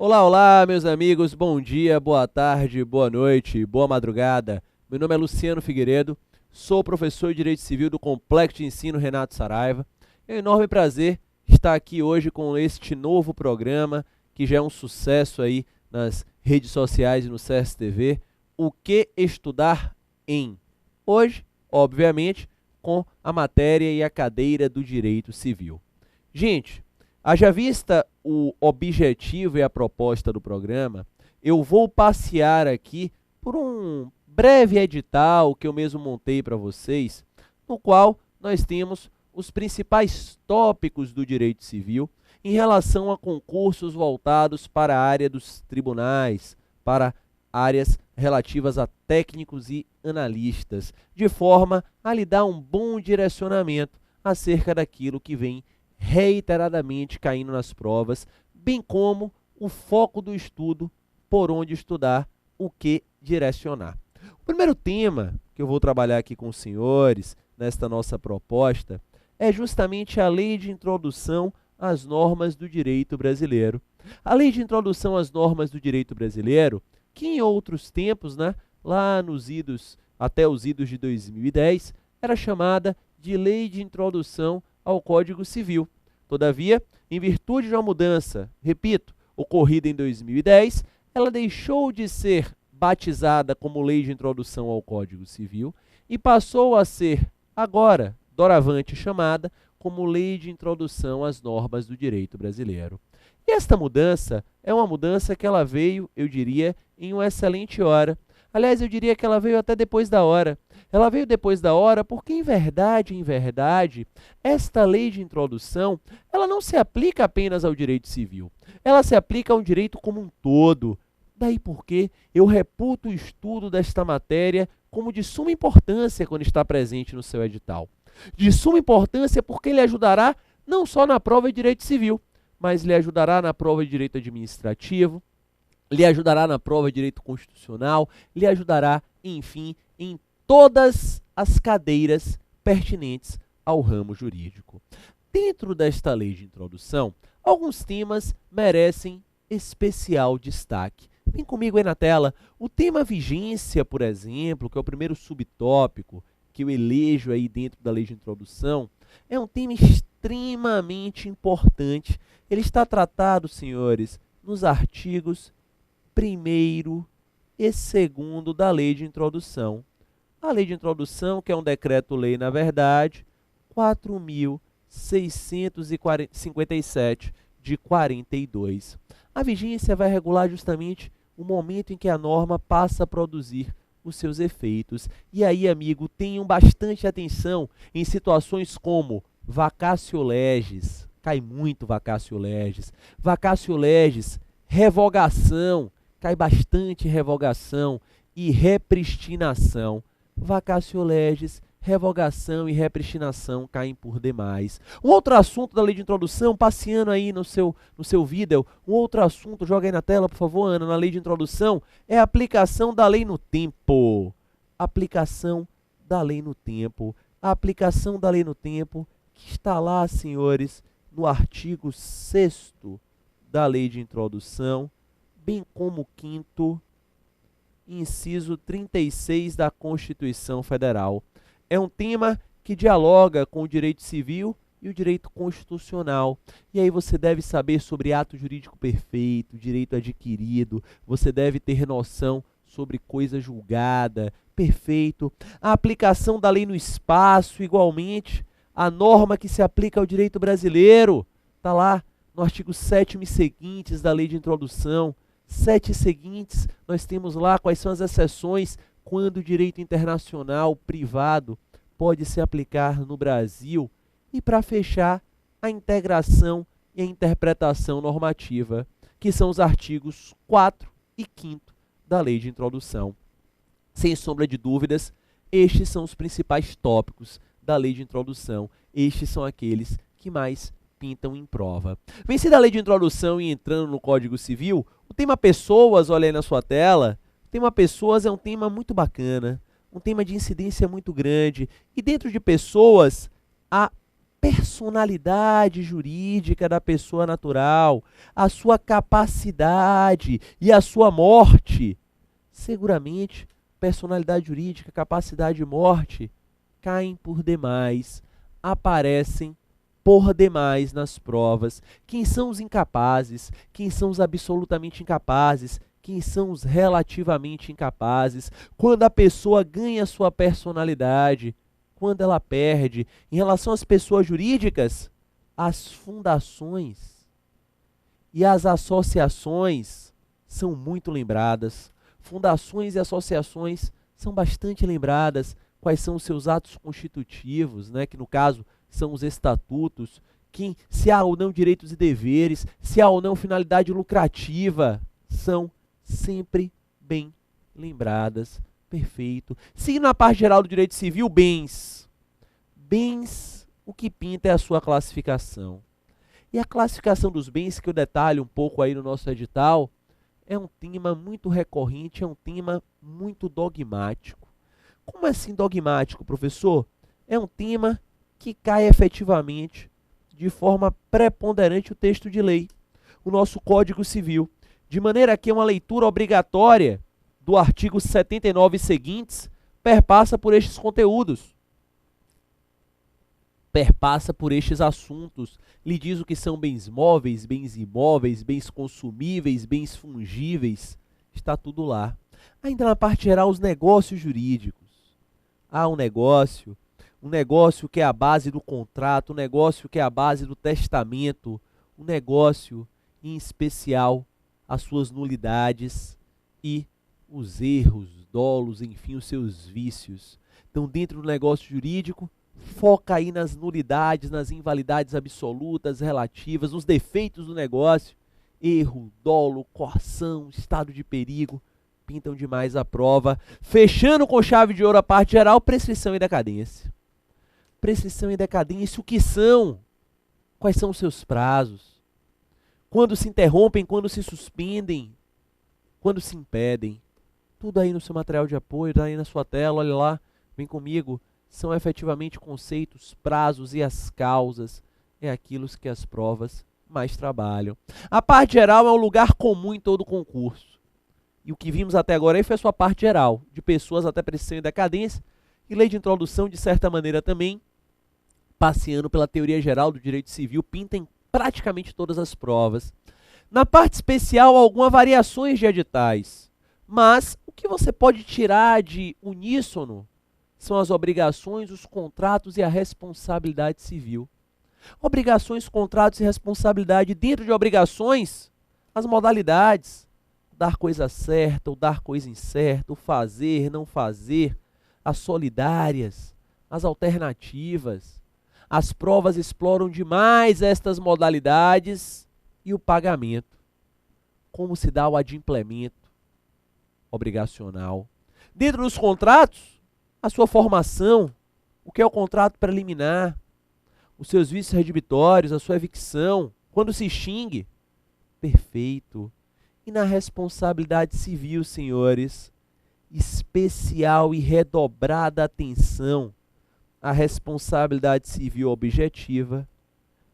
Olá, olá, meus amigos, bom dia, boa tarde, boa noite, boa madrugada. Meu nome é Luciano Figueiredo, sou professor de Direito Civil do Complexo de Ensino Renato Saraiva. É um enorme prazer estar aqui hoje com este novo programa, que já é um sucesso aí nas redes sociais e no CSTV, O que estudar em? Hoje, obviamente, com a matéria e a cadeira do Direito Civil. Gente, haja vista o objetivo e a proposta do programa, eu vou passear aqui por um breve edital que eu mesmo montei para vocês, no qual nós temos os principais tópicos do direito civil em relação a concursos voltados para a área dos tribunais, para áreas relativas a técnicos e analistas, de forma a lhe dar um bom direcionamento acerca daquilo que vem reiteradamente caindo nas provas, bem como o foco do estudo, por onde estudar, o que direcionar. O primeiro tema que eu vou trabalhar aqui com os senhores, nesta nossa proposta, é justamente a Lei de Introdução às Normas do Direito Brasileiro. A Lei de Introdução às Normas do Direito Brasileiro, que em outros tempos, lá nos idos, até os idos de 2010, era chamada de Lei de Introdução ao Código Civil. Todavia, em virtude de uma mudança, repito, ocorrida em 2010, ela deixou de ser batizada como Lei de Introdução ao Código Civil e passou a ser, agora, doravante chamada como Lei de Introdução às Normas do Direito Brasileiro. E esta mudança é uma mudança que ela veio, eu diria, em uma excelente hora. Aliás, eu diria que ela veio até depois da hora. Ela veio depois da hora porque, em verdade, esta lei de introdução, ela não se aplica apenas ao direito civil. Ela se aplica ao direito como um todo. Daí porque eu reputo o estudo desta matéria como de suma importância quando está presente no seu edital. De suma importância porque ele ajudará não só na prova de direito civil, mas lhe ajudará na prova de direito administrativo, lhe ajudará na prova de direito constitucional, lhe ajudará, enfim, em todas as cadeiras pertinentes ao ramo jurídico. Dentro desta lei de introdução, alguns temas merecem especial destaque. Vem comigo aí na tela. O tema vigência, por exemplo, que é o primeiro subtópico que eu elejo aí dentro da lei de introdução, é um tema extremamente importante. Ele está tratado, senhores, nos artigos 1º e 2º da Lei de Introdução. A Lei de Introdução, que é um decreto-lei, na verdade, 4.657 de 42. A vigência vai regular justamente o momento em que a norma passa a produzir os seus efeitos. E aí, amigo, tenham bastante atenção em situações como vacatio legis, cai muito vacatio legis, revogação, cai bastante revogação e repristinação. Vacatio legis, revogação e repristinação caem por demais. Um outro assunto da lei de introdução, passeando aí no seu vídeo, um outro assunto, joga aí na tela, por favor, Ana, na lei de introdução, é a aplicação da lei no tempo. Aplicação da lei no tempo. A aplicação da lei no tempo que está lá, senhores, no artigo 6º da lei de introdução, bem como o 5º, inciso 36 da Constituição Federal. É um tema que dialoga com o direito civil e o direito constitucional. E aí você deve saber sobre ato jurídico perfeito, direito adquirido, você deve ter noção sobre coisa julgada, perfeito. A aplicação da lei no espaço, igualmente, a norma que se aplica ao direito brasileiro, está lá no artigo 7º e seguintes da lei de introdução. 7 seguintes, nós temos lá quais são as exceções quando o direito internacional privado pode se aplicar no Brasil. E para fechar, a integração e a interpretação normativa, que são os artigos 4 e 5º da lei de introdução. Sem sombra de dúvidas, estes são os principais tópicos da lei de introdução. Estes são aqueles que mais pintam em prova. Vencida a lei de introdução e entrando no Código Civil, o tema pessoas, olha aí na sua tela, o tema pessoas é um tema muito bacana, um tema de incidência muito grande. E dentro de pessoas, há personalidade jurídica da pessoa natural, a sua capacidade e a sua morte. Seguramente, personalidade jurídica, capacidade e morte caem por demais, aparecem por demais nas provas. Quem são os incapazes? Quem são os absolutamente incapazes? Quem são os relativamente incapazes? Quando a pessoa ganha sua personalidade, quando ela perde. Em relação às pessoas jurídicas, as fundações e as associações são muito lembradas. Fundações e associações são bastante lembradas. Quais são os seus atos constitutivos, né? Que no caso são os estatutos, se há ou não direitos e deveres, se há ou não finalidade lucrativa, são sempre bem lembradas. Perfeito. Seguindo na parte geral do direito civil, bens. Bens, o que pinta é a sua classificação. E a classificação dos bens, que eu detalho um pouco aí no nosso edital, é um tema muito recorrente, é um tema muito dogmático. Como assim dogmático, professor? É um tema que cai efetivamente de forma preponderante o texto de lei, o nosso Código Civil, de maneira que uma leitura obrigatória do artigo 79 e seguintes perpassa por estes conteúdos, perpassa por estes assuntos, lhe diz o que são bens móveis, bens imóveis, bens consumíveis, bens fungíveis, está tudo lá. Ainda na parte geral, os negócios jurídicos. Há um negócio que é a base do contrato, um negócio que é a base do testamento, um negócio, em especial, as suas nulidades e os erros, dolos, enfim, os seus vícios. Então, dentro do negócio jurídico, foca aí nas nulidades, nas invalidades absolutas, relativas, nos defeitos do negócio. Erro, dolo, coação, estado de perigo, pintam demais a prova. Fechando com chave de ouro a parte geral, prescrição e decadência. Prescrição e decadência, o que são? Quais são os seus prazos? Quando se interrompem, quando se suspendem, quando se impedem? Tudo aí no seu material de apoio, tá aí na sua tela, olha lá, vem comigo. São efetivamente conceitos, prazos e as causas. É aquilo que as provas mais trabalham. A parte geral é um lugar comum em todo concurso. E o que vimos até agora aí foi a sua parte geral, de pessoas até prescrição e decadência, e lei de introdução, de certa maneira também, passeando pela teoria geral do direito civil, pinta em praticamente todas as provas. Na parte especial, algumas variações de editais, mas o que você pode tirar de uníssono são as obrigações, os contratos e a responsabilidade civil. Obrigações, contratos e responsabilidade. Dentro de obrigações, as modalidades. Dar coisa certa ou dar coisa incerta, o fazer, não fazer, as solidárias, as alternativas. As provas exploram demais estas modalidades e o pagamento. Como se dá o adimplemento obrigacional. Dentro dos contratos, a sua formação, o que é o contrato preliminar, os seus vícios redibitórios, a sua evicção, quando se extingue. Perfeito. E na responsabilidade civil, senhores, especial e redobrada atenção à responsabilidade civil objetiva,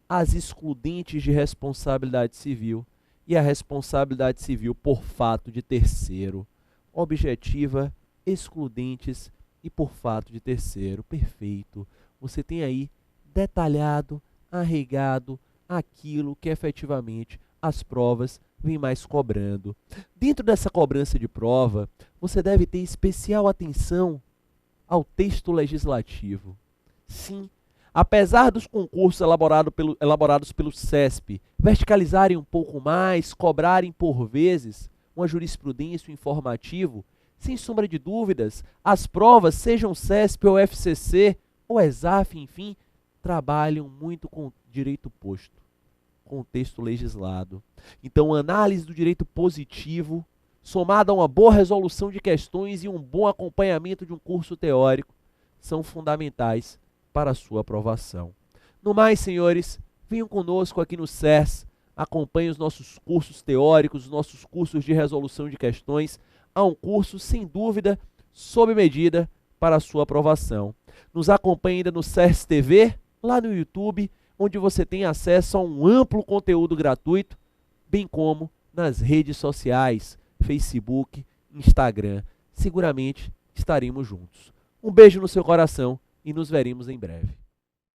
às excludentes de responsabilidade civil e à responsabilidade civil por fato de terceiro. Objetiva, excludentes e por fato de terceiro. Perfeito. Você tem aí detalhado, arraigado aquilo que efetivamente as provas vêm mais cobrando. Dentro dessa cobrança de prova, você deve ter especial atenção ao texto legislativo. Sim, apesar dos concursos elaborados pelo CESP verticalizarem um pouco mais, cobrarem por vezes uma jurisprudência, um informativo, sem sombra de dúvidas, as provas, sejam CESP ou FCC ou ESAF, enfim, trabalham muito com direito posto, com o texto legislado. Então, a análise do direito positivo, somada a uma boa resolução de questões e um bom acompanhamento de um curso teórico, são fundamentais para a sua aprovação. No mais, senhores, venham conosco aqui no SERS, acompanhem os nossos cursos teóricos, os nossos cursos de resolução de questões. Há um curso, sem dúvida, sob medida para a sua aprovação. Nos acompanhe ainda no SERS TV, lá no YouTube, onde você tem acesso a um amplo conteúdo gratuito, bem como nas redes sociais, Facebook, Instagram. Seguramente estaremos juntos. Um beijo no seu coração e nos veremos em breve.